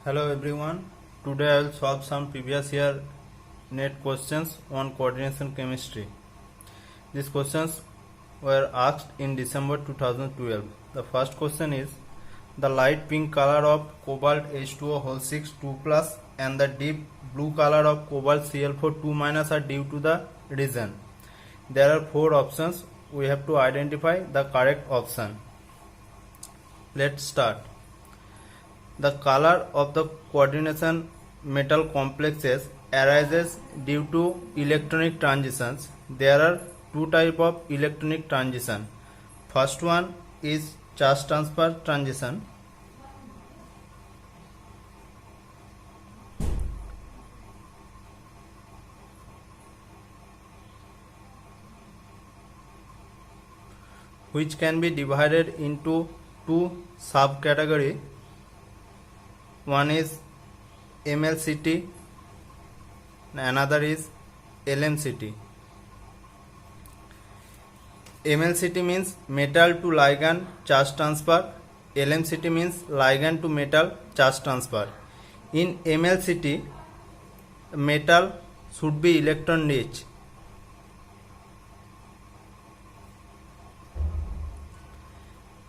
Hello everyone. Today I will solve some previous year NET questions on coordination chemistry. These questions were asked in December 2012. The first question is the light pink color of cobalt H2O whole 6 2 plus and the deep blue color of cobalt Cl4 2 minus are due to the reason. There are four options. We have to identify the correct option. Let's start. The color of the coordination metal complexes arises due to electronic transitions. There are two types of electronic transition. First one is charge transfer transition. Which can be divided into two subcategories. One is MLCT, another is LMCT. MLCT means metal to ligand charge transfer. LMCT means ligand to metal charge transfer. In MLCT, metal should be electron rich.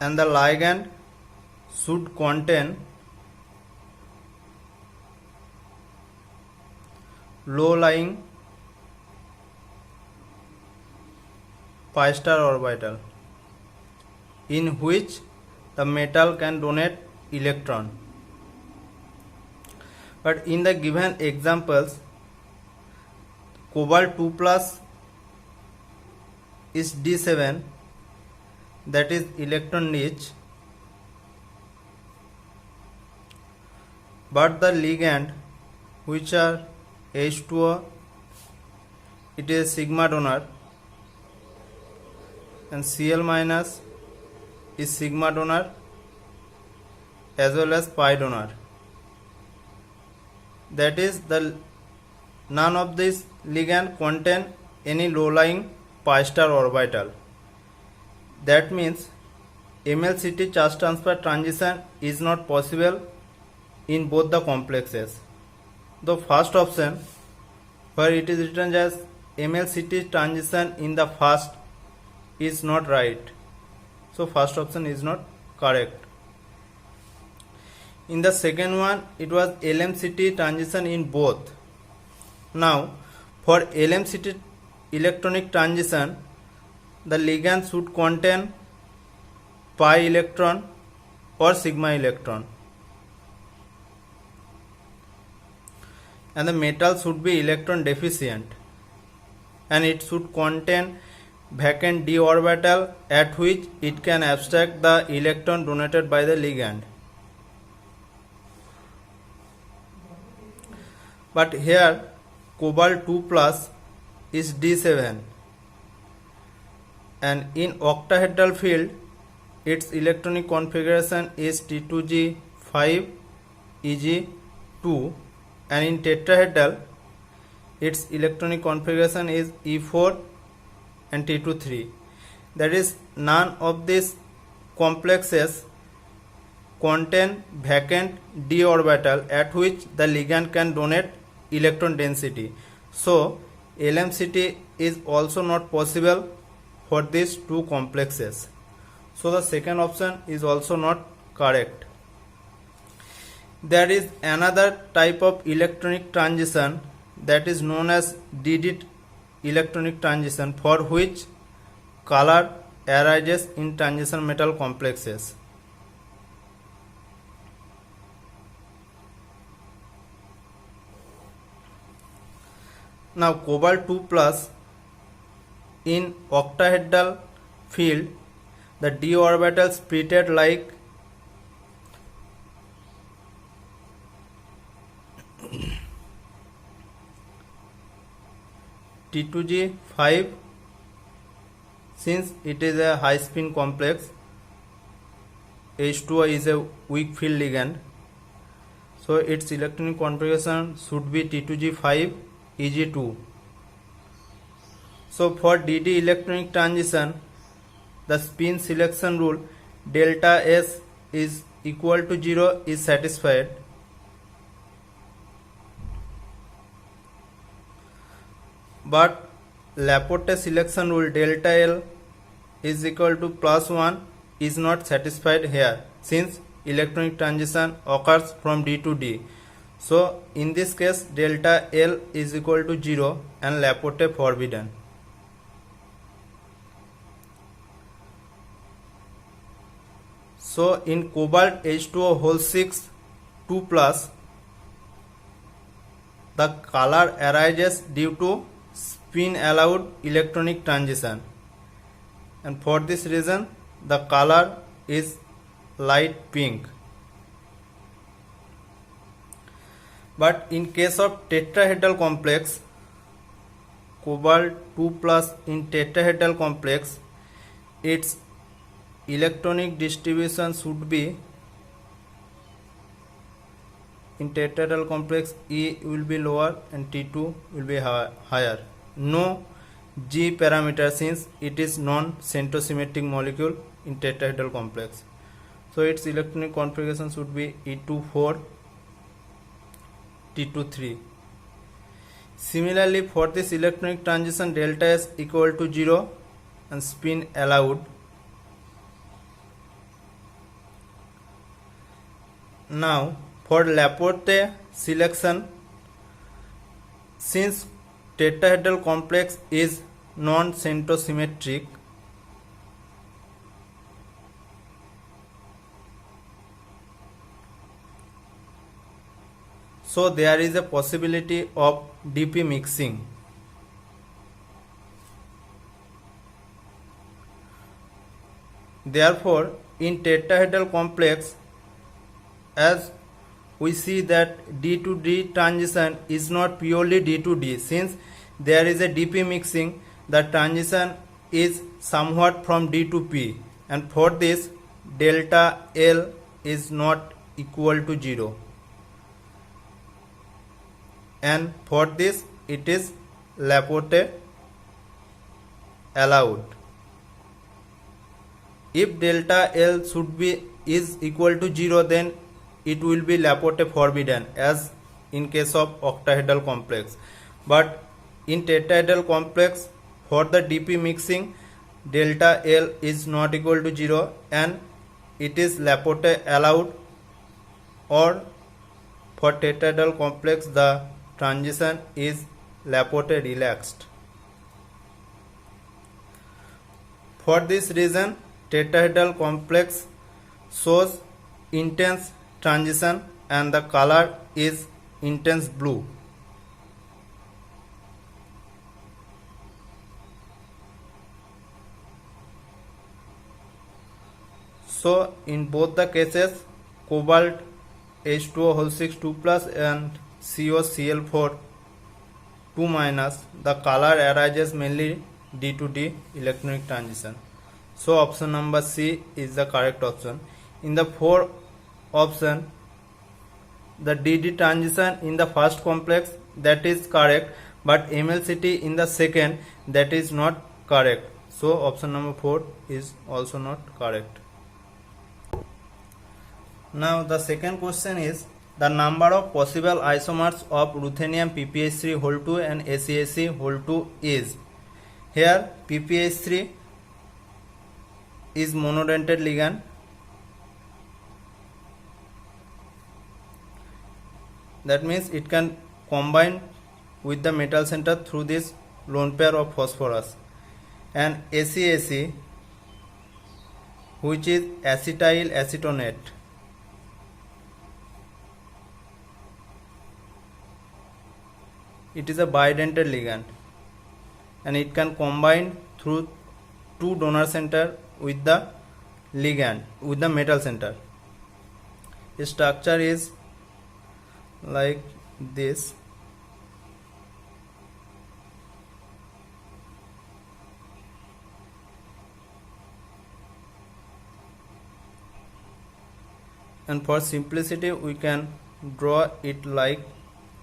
And the ligand should contain low-lying pi star orbital in which the metal can donate electron. But in the given examples, cobalt 2 plus is D7, that is electron rich, but the ligand which are H2O, it is sigma donor, and Cl minus is sigma donor as well as pi donor. That is, the none of these ligand contain any low-lying pi star orbital. That means MLCT charge transfer transition is not possible in both the complexes. The first option, where it is written as MLCT transition in the first, is not right. So first option is not correct. In the second one, it was LMCT transition in both. Now, for LMCT electronic transition, the ligand should contain pi electron or sigma electron, and the metal should be electron deficient, and it should contain vacant d orbital at which it can abstract the electron donated by the ligand. But here cobalt 2 plus is D7, and in octahedral field its electronic configuration is T2G5 Eg2, and in tetrahedral its electronic configuration is E4 and T23. That is, none of these complexes contain vacant d orbital at which the ligand can donate electron density. So LMCT is also not possible for these two complexes. So the second option is also not correct. There is another type of electronic transition that is known as D-dit electronic transition, for which color arises in transition metal complexes. Now cobalt 2 plus in octahedral field, the d orbital splitted like T2G5. Since it is a high spin complex, H2O is a weak field ligand, so its electronic configuration should be T2G5 Eg2. So for DD electronic transition, the spin selection rule delta S is equal to 0 is satisfied, but Laporte selection rule delta L is equal to +1 is not satisfied here, since electronic transition occurs from D to D. So in this case delta L is equal to 0 and Laporte forbidden. So in cobalt H2O whole 6 2 plus, the color arises due to spin allowed electronic transition, and for this reason the color is light pink. But in case of tetrahedral complex, cobalt 2 plus in tetrahedral complex, its electronic distribution should be, in tetrahedral complex E will be lower and T2 will be higher. No G parameter, since it is non-centrosymmetric molecule in tetrahedral complex. So its electronic configuration should be E2 4 T2 3. Similarly, for this electronic transition delta S equal to 0 and spin allowed. Now for Laporte selection, since tetrahedral complex is non-centrosymmetric, so there is a possibility of DP mixing. Therefore, in tetrahedral complex, as we see that D to D transition is not purely D to D, since there is a DP mixing, the transition is somewhat from D to P, and for this delta L is not equal to 0, and for this it is Laporte allowed. If delta L should be is equal to 0, then it will be Laporte forbidden, as in case of octahedral complex. But in tetrahedral complex, for the DP mixing, delta L is not equal to 0 and it is Laporte allowed, or for tetrahedral complex the transition is Laporte relaxed. For this reason, tetrahedral complex shows intense transition and the color is intense blue. So in both the cases, cobalt H2O whole 6 2 plus and COCl4 2 minus, the color arises mainly D to D electronic transition. So option number C is the correct option. In the 4 option, the DD transition in the first complex, that is correct, but MLCT in the second, that is not correct. So option number 4 is also not correct. Now the second question is the number of possible isomers of ruthenium PPH3 whole 2 and ACAC whole 2 is. Here PPH3 is monodentate ligand. That means it can combine with the metal center through this lone pair of phosphorus. And ACAC, which is acetyl acetonate, it is a bidentate ligand and it can combine through two donor center with the ligand, with the metal center. Its structure is like this. And for simplicity we can draw it like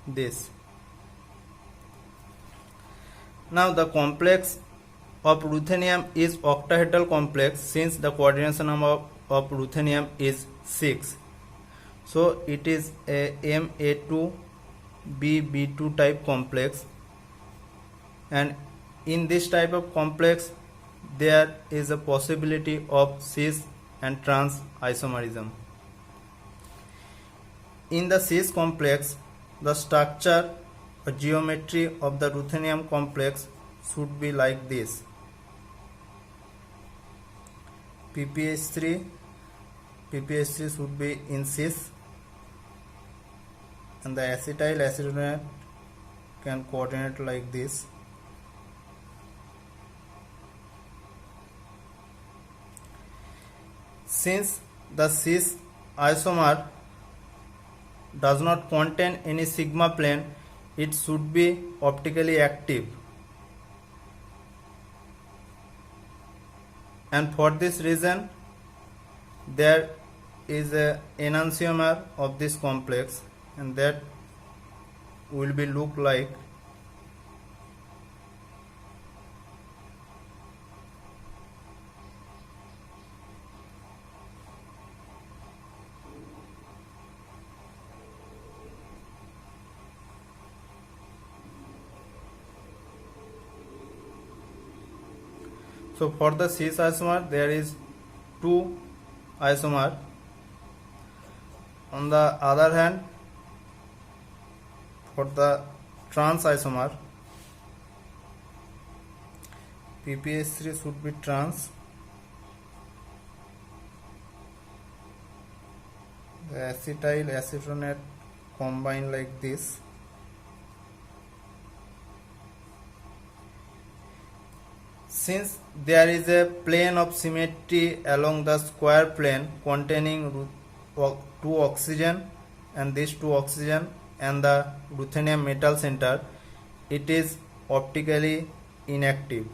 this. Now the complex of ruthenium is octahedral complex, since the coordination number of ruthenium is 6. So it is a Ma2 BB2 type complex, and in this type of complex there is a possibility of cis and trans isomerism. In the cis complex, the structure or geometry of the ruthenium complex should be like this. PPH3 should be in cis, and the acetyl acetonate can coordinate like this. Since the cis isomer does not contain any sigma plane, it should be optically active, and for this reason there is a enantiomer of this complex, and that will be look like so. For the cis isomer there is two isomer. On the other hand, for the trans isomer, PPH3 should be trans, the acetyl acetonate combine like this. Since there is a plane of symmetry along the square plane containing two oxygen and these two oxygen and the ruthenium metal center, it is optically inactive.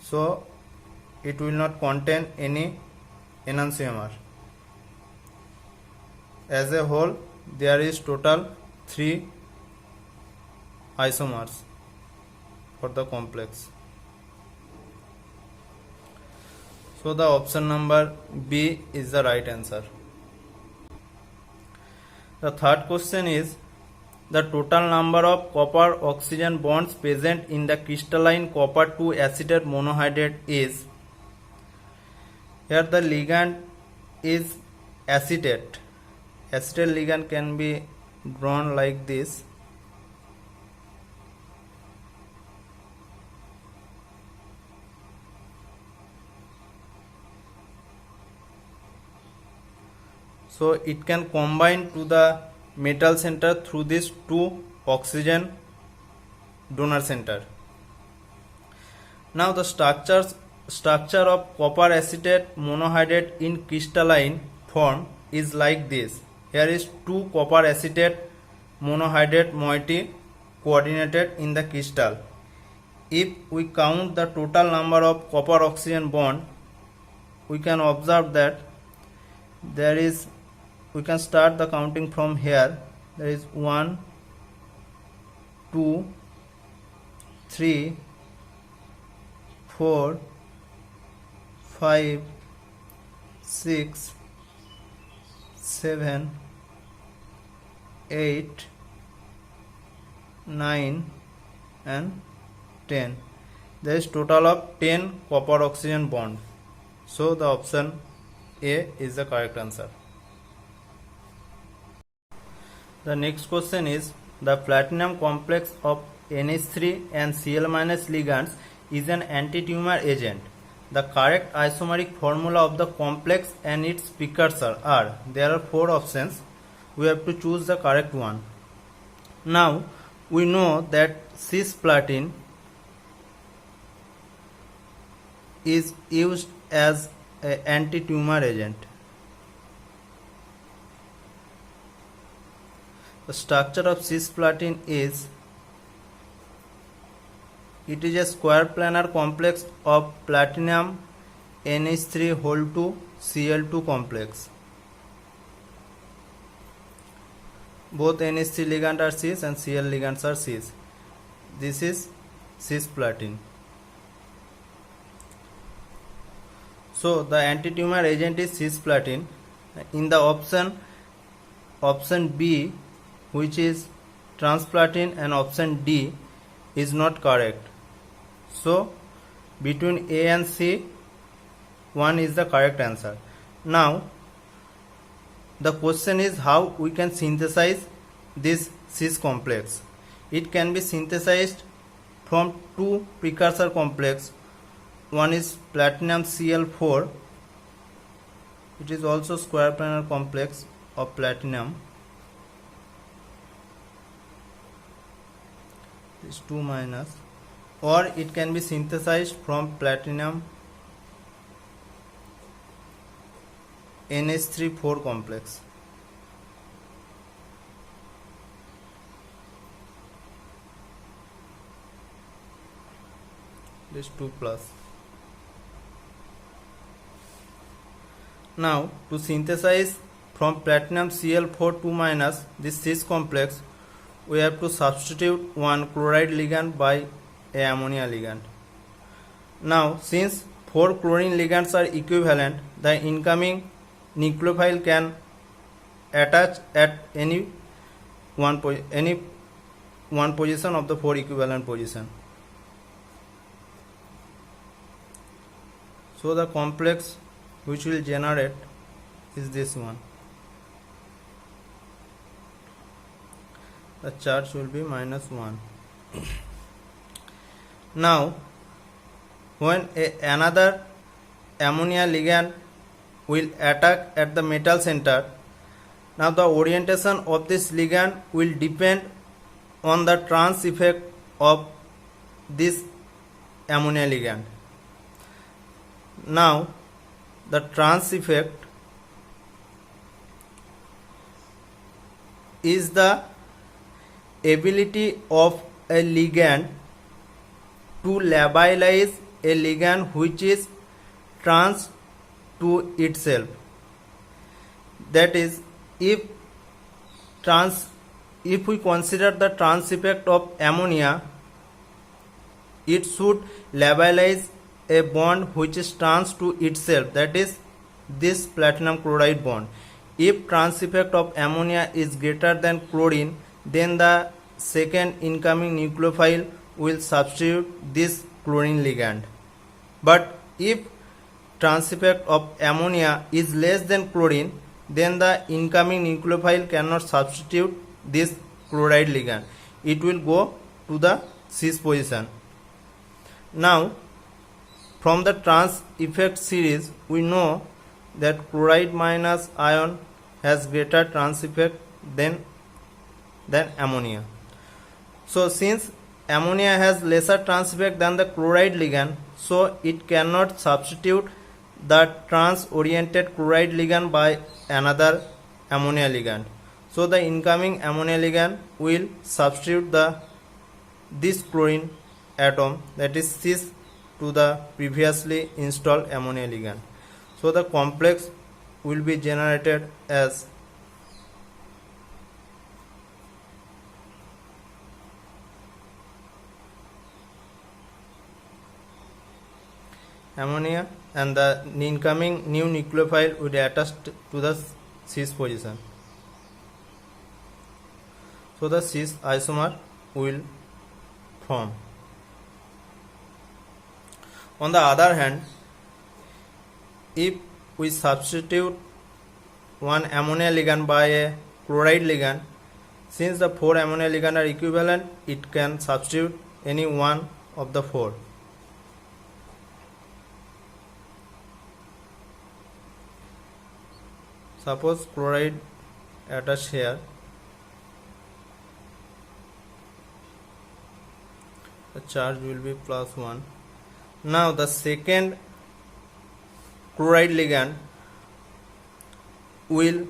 So it will not contain any enantiomer. As a whole, there is total 3 isomers for the complex. So the option number B is the right answer. The third question is the total number of copper oxygen bonds present in the crystalline copper 2 acetate monohydrate is. Here the ligand is acetate. Acetate ligand can be drawn like this. So it can combine to the metal center through this two oxygen donor center. Now the structure of copper acetate monohydrate in crystalline form is like this. Here is two copper acetate monohydrate moiety coordinated in the crystal. If we count the total number of copper oxygen bond, we can observe that there is, we can start the counting from here. There is 1, 2, 3, 4, 5, 6, 7, 8, 9 and 10. There is total of 10 copper oxygen bond. So the option A is the correct answer. The next question is the platinum complex of NH3 and Cl- ligands is an anti-tumor agent. The correct isomeric formula of the complex and its precursor are, there are 4 options. We have to choose the correct one. Now we know that cisplatin is used as an anti-tumor agent. The structure of cisplatin is, it is a square planar complex of platinum NH3 whole 2 Cl2 complex. Both NH3 ligand are cis and Cl ligands are cis. This is cisplatin. So the anti-tumor agent is cisplatin. In the option option B, which is transplatin, and option D is not correct. So between A and C, 1 is the correct answer. Now the question is how we can synthesize this cis complex. It can be synthesized from two precursor complex. One is platinum Cl4. It is also square planar complex of platinum. This 2 minus, or it can be synthesized from platinum NH3 4 complex. This 2 plus. Now to synthesize from platinum Cl4 2 minus this cis complex, we have to substitute one chloride ligand by a ammonia ligand. Now since 4 chlorine ligands are equivalent, the incoming nucleophile can attach at any one position of the 4 equivalent position. So the complex which will generate is this one. The charge will be -1. Now when another ammonia ligand will attack at the metal center, now the orientation of this ligand will depend on the trans effect of this ammonia ligand. Now the trans effect is the ability of a ligand to labilize a ligand which is trans to itself. That is, if we consider the trans effect of ammonia, it should labilize a bond which is trans to itself, that is this platinum chloride bond. If trans effect of ammonia is greater than chlorine, then the second incoming nucleophile will substitute this chlorine ligand. But if trans effect of ammonia is less than chlorine, then the incoming nucleophile cannot substitute this chloride ligand. It will go to the cis position. Now from the trans effect series, we know that chloride minus ion has greater trans effect than ammonia. So since ammonia has lesser trans effect than the chloride ligand, so it cannot substitute the trans oriented chloride ligand by another ammonia ligand. So the incoming ammonia ligand will substitute this chlorine atom, that is cis, to the previously installed ammonia ligand. So the complex will be generated as ammonia, and the incoming new nucleophile will be attached to the cis position. So the cis isomer will form. On the other hand, if we substitute one ammonia ligand by a chloride ligand, since the 4 ammonia ligand are equivalent, it can substitute any one of the 4. Suppose chloride attached here, the charge will be +1. Now the second chloride ligand will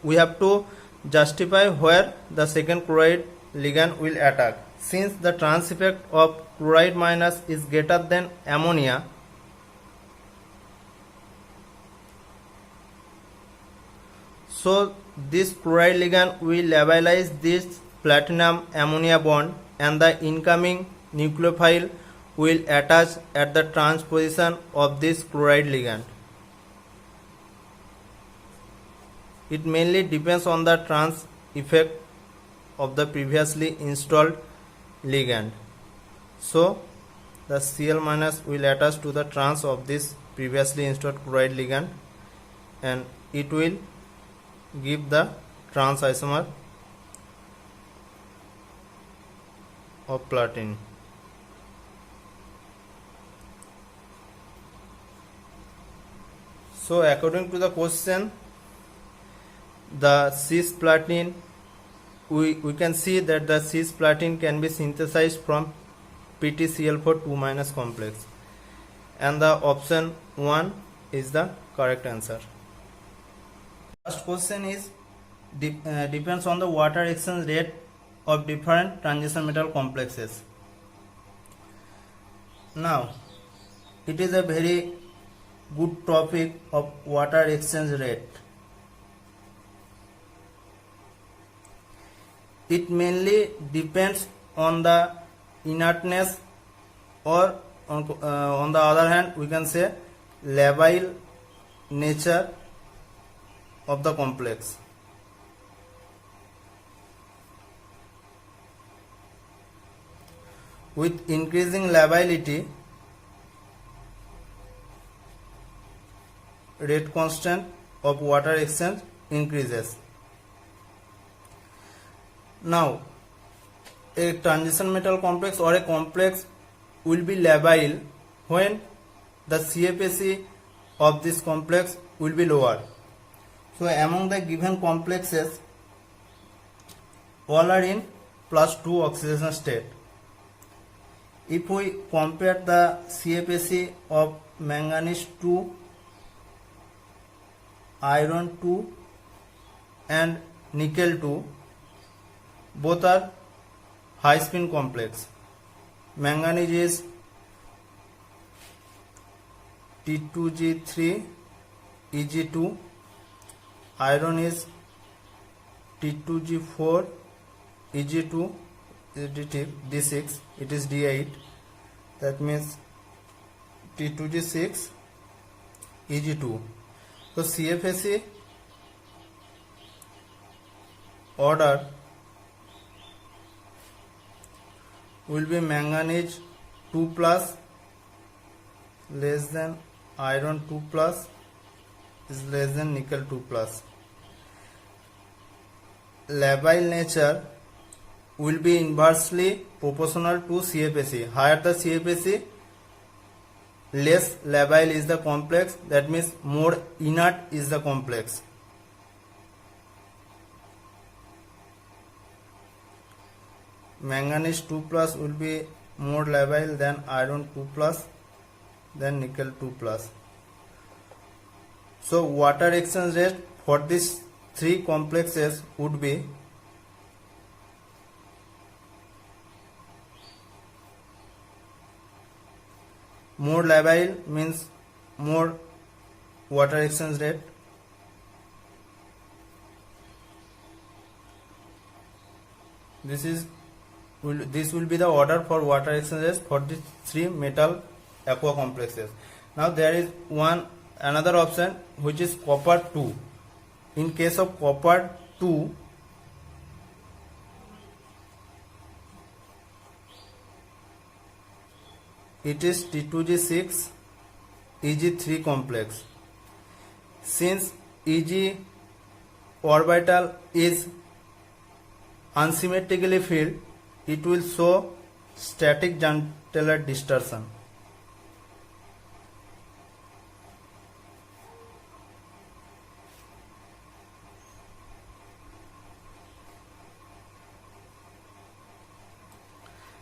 we have to justify where the second chloride ligand will attack. Since the trans effect of chloride minus is greater than ammonia, so this chloride ligand will labilize this platinum ammonia bond, and the incoming nucleophile will attach at the trans position of this chloride ligand. It mainly depends on the trans effect of the previously installed ligand. So the Cl- will attach to the trans of this previously installed chloride ligand and it will give the trans isomer of platinum. So according to the question, the cisplatin, we can see that the cisplatin can be synthesized from PtCl4 2- complex, and the option 1 is the correct answer. First question is depends on the water exchange rate of different transition metal complexes. Now it is a very good topic of water exchange rate. It mainly depends on the inertness, or on the other hand we can say labile nature of the complex. With increasing lability, rate constant of water exchange increases. Now a transition metal complex or a complex will be labile when the CFAC of this complex will be lower. So among the given complexes, all are in +2 oxidation state. If we compare the CFAC of manganese 2, iron 2 and nickel 2, both are high spin complex. Manganese is T2G3 Eg2, iron is T2G4 Eg2 D6, it is D8, that means T2G6 Eg2. So CFAC order will be manganese 2 plus less than iron 2 plus is less than nickel 2 plus. Labile nature will be inversely proportional to CFAC. Higher the CFAC, less labile is the complex, that means more inert is the complex. Manganese 2 plus will be more labile than iron 2 plus than nickel 2 plus. So water exchange rate for these three complexes would be more labile means more water exchange rate, this will be the order for water exchanges for these three metal aqua complexes. Now there is another option which is copper 2. In case of copper 2, it is T2G6 Eg3 complex. Since Eg orbital is unsymmetrically filled, it will show static Jahn-Teller distortion.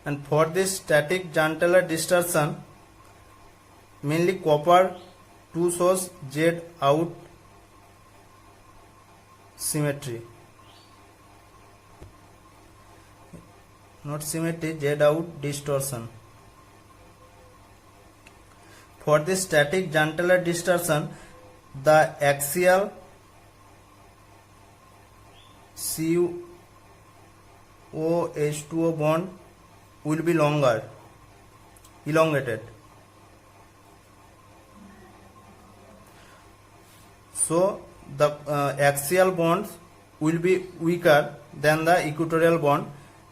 And for this static Jahn-Teller distortion, mainly copper 2 shows Z out symmetry, not symmetry, Z out distortion. For this static Jahn-Teller distortion, the axial CuOH2O bond will be longer, elongated. So the axial bonds will be weaker than the equatorial bond,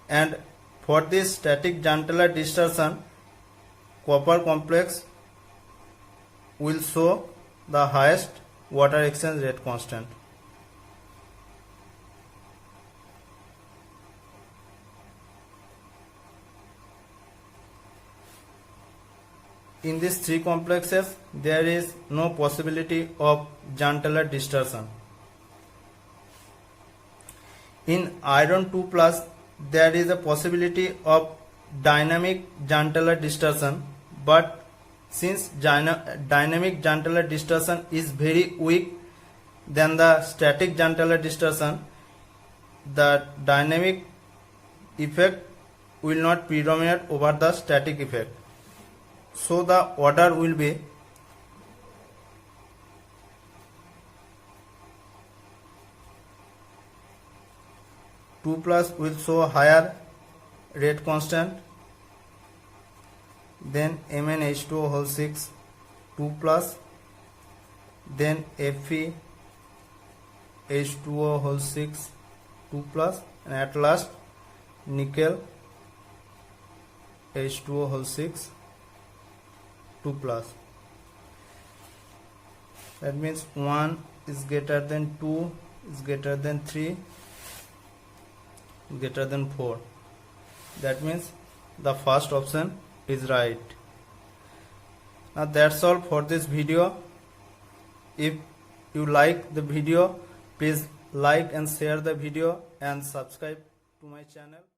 and for this static Jahn-Teller distortion, copper complex will show the highest water exchange rate constant. In these three complexes, there is no possibility of Jahn-Teller distortion. In iron 2 plus, there is a possibility of dynamic Jahn-Teller distortion, but since dynamic Jahn-Teller distortion is very weak than the static Jahn-Teller distortion, the dynamic effect will not predominate over the static effect. So the order will be two plus will show higher rate constant, then MnH2O whole 6 2 plus, then Fe H2O whole 6 2 plus, and at last nickel H2O whole 6 2 plus. That means 1 is greater than 2 is greater than 3 greater than 4. That means the first option is right. Now that's all for this video. If you like the video, please like and share the video and subscribe to my channel.